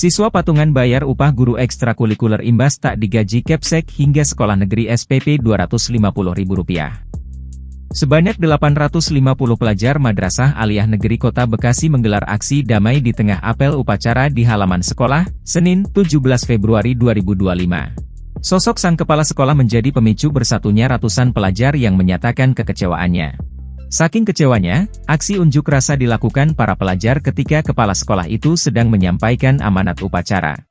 Siswa patungan bayar upah guru ekstrakurikuler imbas tak digaji Kepsek hingga sekolah negeri SPP Rp250.000. Sebanyak 850 pelajar Madrasah Aliyah Negeri Kota Bekasi menggelar aksi damai di tengah apel upacara di halaman sekolah, Senin, 17 Februari 2025. Sosok sang kepala sekolah menjadi pemicu bersatunya ratusan pelajar yang menyatakan kekecewaannya. Saking kecewanya, aksi unjuk rasa dilakukan para pelajar ketika kepala sekolah itu sedang menyampaikan amanat upacara.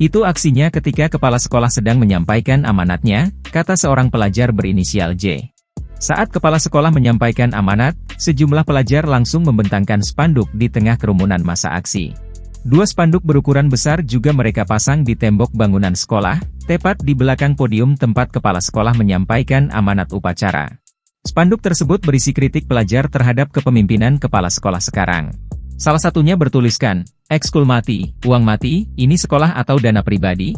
Itu aksinya ketika kepala sekolah sedang menyampaikan amanatnya, kata seorang pelajar berinisial J. Saat kepala sekolah menyampaikan amanat, sejumlah pelajar langsung membentangkan spanduk di tengah kerumunan massa aksi. 2 spanduk berukuran besar juga mereka pasang di tembok bangunan sekolah, tepat di belakang podium tempat kepala sekolah menyampaikan amanat upacara. Spanduk tersebut berisi kritik pelajar terhadap kepemimpinan kepala sekolah sekarang. Salah satunya bertuliskan, "Ekskul mati, uang mati, ini sekolah atau dana pribadi?"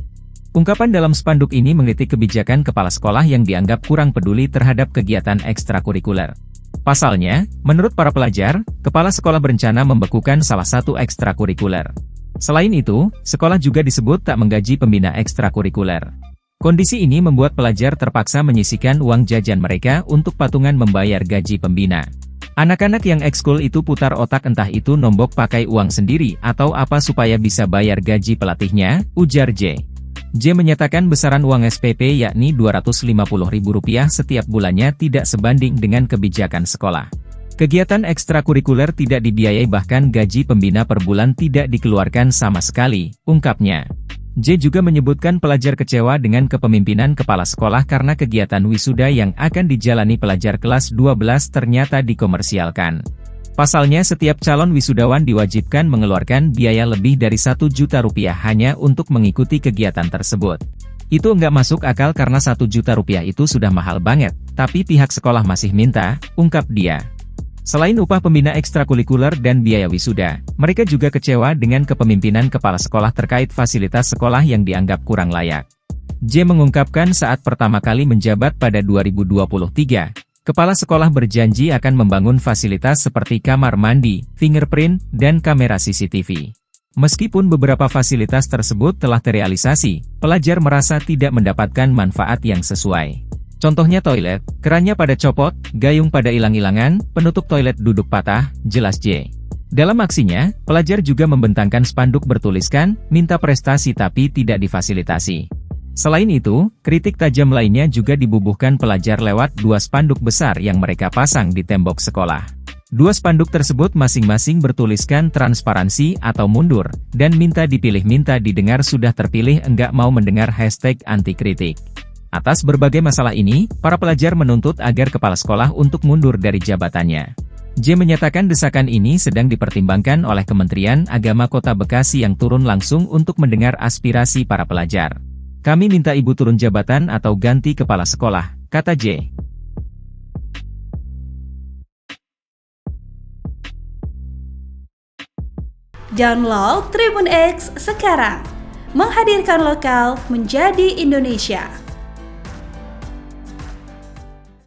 Ungkapan dalam spanduk ini mengkritik kebijakan kepala sekolah yang dianggap kurang peduli terhadap kegiatan ekstrakurikuler. Pasalnya, menurut para pelajar, kepala sekolah berencana membekukan salah satu ekstrakurikuler. Selain itu, sekolah juga disebut tak menggaji pembina ekstrakurikuler. Kondisi ini membuat pelajar terpaksa menyisihkan uang jajan mereka untuk patungan membayar gaji pembina. Anak-anak yang ekskul itu putar otak entah itu nombok pakai uang sendiri atau apa supaya bisa bayar gaji pelatihnya, ujar J. J menyatakan besaran uang SPP yakni Rp250.000 setiap bulannya tidak sebanding dengan kebijakan sekolah. Kegiatan ekstrakurikuler tidak dibiayai bahkan gaji pembina per bulan tidak dikeluarkan sama sekali, ungkapnya. J juga menyebutkan pelajar kecewa dengan kepemimpinan kepala sekolah karena kegiatan wisuda yang akan dijalani pelajar kelas 12 ternyata dikomersialkan. Pasalnya setiap calon wisudawan diwajibkan mengeluarkan biaya lebih dari Rp1 juta hanya untuk mengikuti kegiatan tersebut. Itu nggak masuk akal karena Rp1 juta itu sudah mahal banget, tapi pihak sekolah masih minta, ungkap dia. Selain upah pembina ekstrakurikuler dan biaya wisuda, mereka juga kecewa dengan kepemimpinan kepala sekolah terkait fasilitas sekolah yang dianggap kurang layak. J mengungkapkan saat pertama kali menjabat pada 2023, kepala sekolah berjanji akan membangun fasilitas seperti kamar mandi, fingerprint, dan kamera CCTV. Meskipun beberapa fasilitas tersebut telah terrealisasi, pelajar merasa tidak mendapatkan manfaat yang sesuai. Contohnya toilet, kerannya pada copot, gayung pada hilang-hilangan, penutup toilet duduk patah, jelas J. Dalam aksinya, pelajar juga membentangkan spanduk bertuliskan, minta prestasi tapi tidak difasilitasi. Selain itu, kritik tajam lainnya juga dibubuhkan pelajar lewat 2 spanduk besar yang mereka pasang di tembok sekolah. 2 spanduk tersebut masing-masing bertuliskan transparansi atau mundur, dan minta dipilih minta didengar sudah terpilih enggak mau mendengar hashtag anti kritik. Atas berbagai masalah ini, para pelajar menuntut agar kepala sekolah untuk mundur dari jabatannya. J menyatakan desakan ini sedang dipertimbangkan oleh Kementerian Agama Kota Bekasi yang turun langsung untuk mendengar aspirasi para pelajar. Kami minta ibu turun jabatan atau ganti kepala sekolah, kata J. Download Tribun X sekarang, menghadirkan lokal menjadi Indonesia.